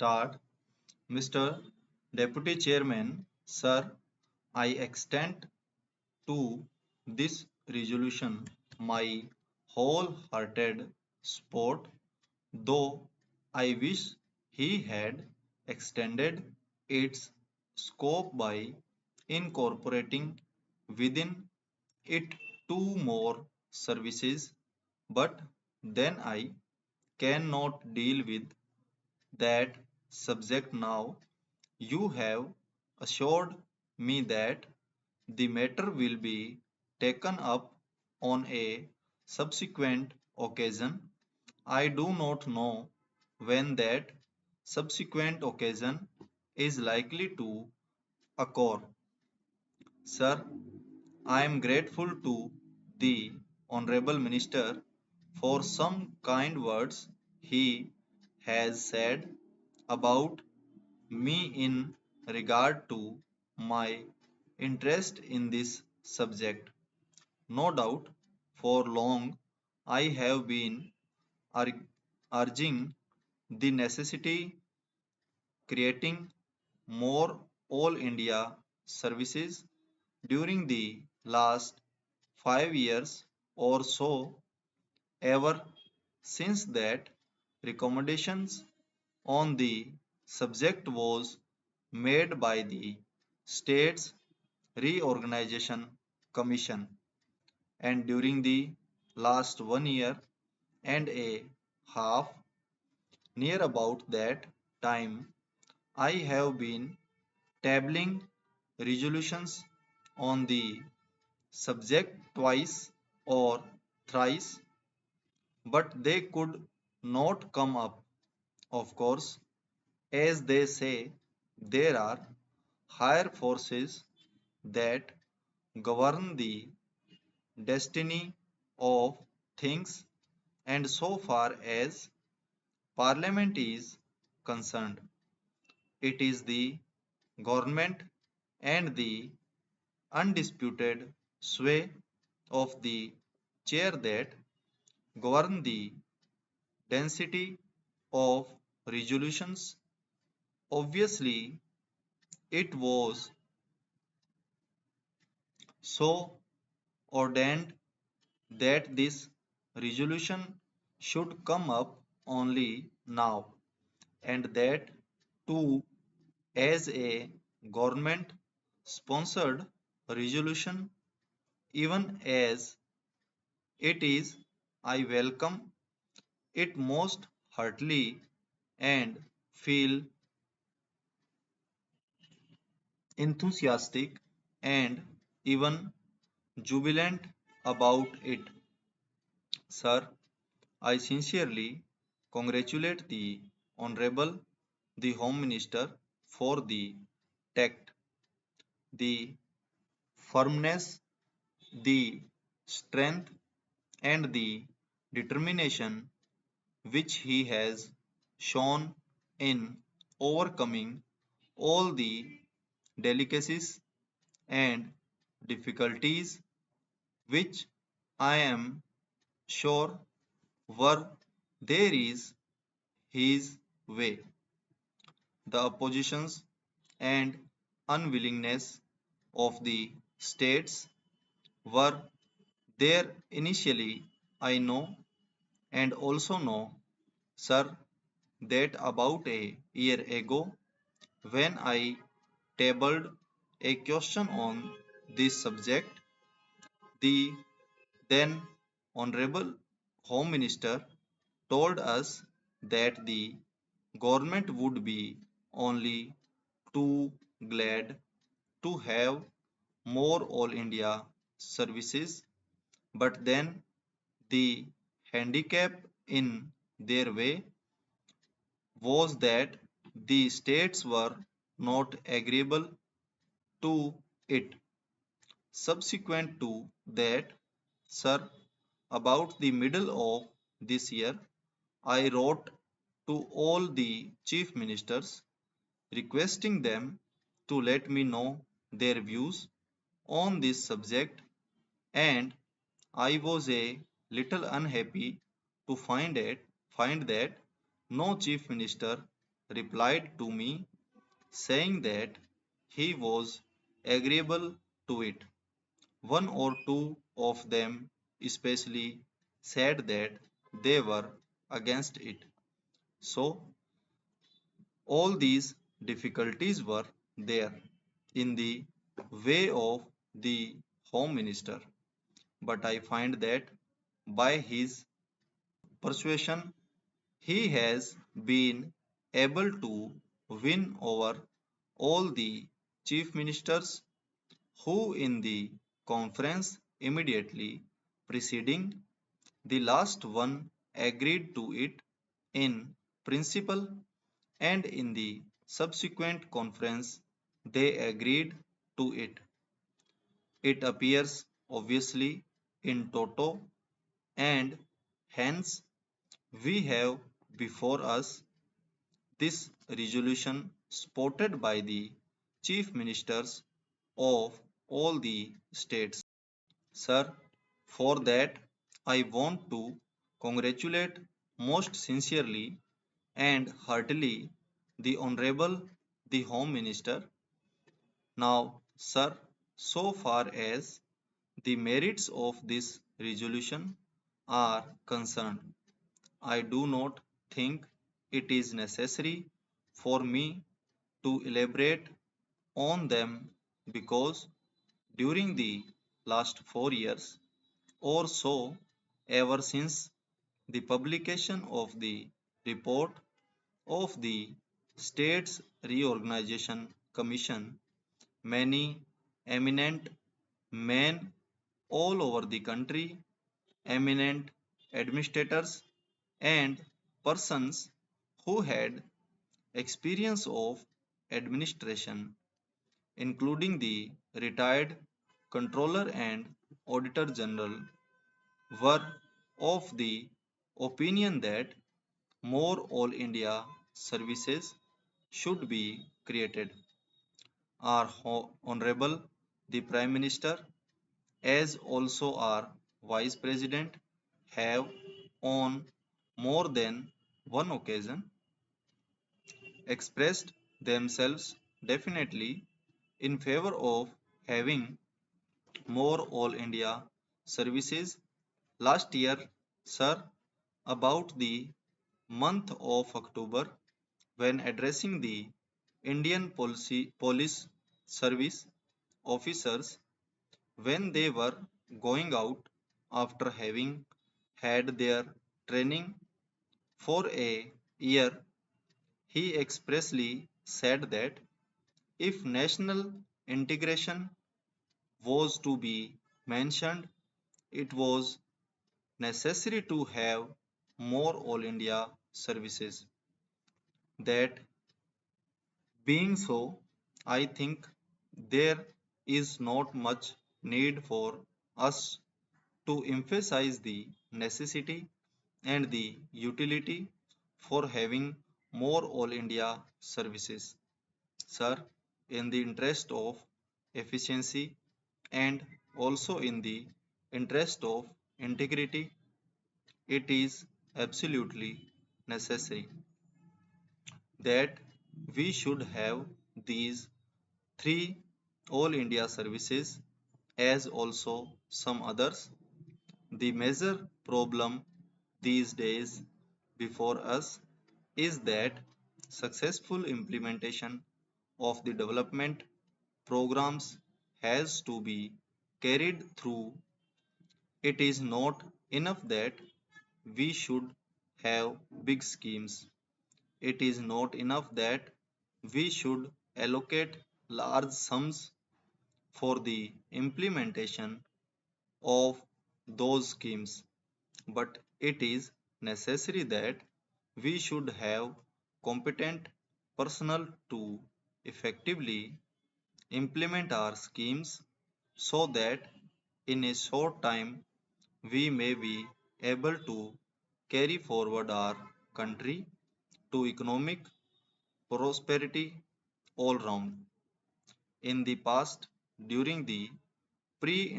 start. Mr. Deputy Chairman, Sir, I extend to this resolution my wholehearted support, though I wish he had extended its scope by incorporating within it two more services, but then I cannot deal with that subject now. You have assured me that the matter will be taken up on a subsequent occasion. I do not know when that subsequent occasion is likely to occur. Sir, I am grateful to the Honorable Minister for some kind words he has said about me in regard to my interest in this subject. No doubt, for long I have been urging the necessity creating more all India services during the last 5 years or so. Ever since that recommendations on the subject was made by the States Reorganization Commission, and during the last 1 year and a half, near about that time, I have been tabling resolutions on the subject twice or thrice, but they could not come up. Of course, as they say, there are higher forces that govern the destiny of things, and so far as Parliament is concerned, it is the government and the undisputed sway of the chair that govern the density of resolutions. Obviously, it was so ordained that this resolution should come up only now, and that too as a government sponsored resolution. Even as it is, I welcome it most heartily and feel enthusiastic and even jubilant about it. Sir, I sincerely congratulate the Honorable the Home Minister for the tact, the firmness, the strength, and the determination which he has shown in overcoming all the delicacies and difficulties which I am sure were there is his way. The oppositions and unwillingness of the states were there initially. I know and also know, sir, that about a year ago, when I tabled a question on this subject, the then Honorable Home Minister told us that the government would be only too glad to have more All India services, but then the handicap in their way was that the states were not agreeable to it. Subsequent to that, sir, about the middle of this year, I wrote to all the chief ministers requesting them to let me know their views on this subject, and I was a little unhappy to find that no chief minister replied to me saying that he was agreeable to it. One or two of them especially said that they were against it. So, all these difficulties were there in the way of the Home Minister. But I find that by his persuasion, he has been able to win over all the chief ministers who, in the conference immediately preceding the last one, agreed to it in principle, and in the subsequent conference they agreed to it. It appears obviously in toto, and hence we have before us this resolution supported by the chief ministers of all the states. Sir, for that I want to congratulate most sincerely and heartily the Honorable the Home Minister. Now, sir, so far as the merits of this resolution are concerned, I do not think it is necessary for me to elaborate on them because during the last 4 years or so, ever since the publication of the report of the States Reorganization Commission, many eminent men all over the country, eminent administrators, and persons who had experience of administration, including the retired Controller and Auditor General, were of the opinion that more All India services should be created. Our Honorable the Prime Minister, as also our Vice President, have on more than one occasion expressed themselves definitely in favor of having more All India services. Last year, sir, about the month of October, when addressing the Police Service officers when they were going out after having had their training for a year, he expressly said that if national integration was to be mentioned, it was necessary to have more All India services. That being so, I think there is not much need for us to emphasize the necessity and the utility for having more All India services. Sir, in the interest of efficiency and also in the interest of integrity, it is absolutely necessary that we should have these three All India services as also some others. The major problem these days before us is that successful implementation of the development programs has to be carried through. It is not enough that we should have big schemes. It is not enough that we should allocate large sums for the implementation of those schemes, but it is necessary that we should have competent personnel to effectively implement our schemes so that in a short time we may be able to carry forward our country to economic prosperity all round. In the past, during the pre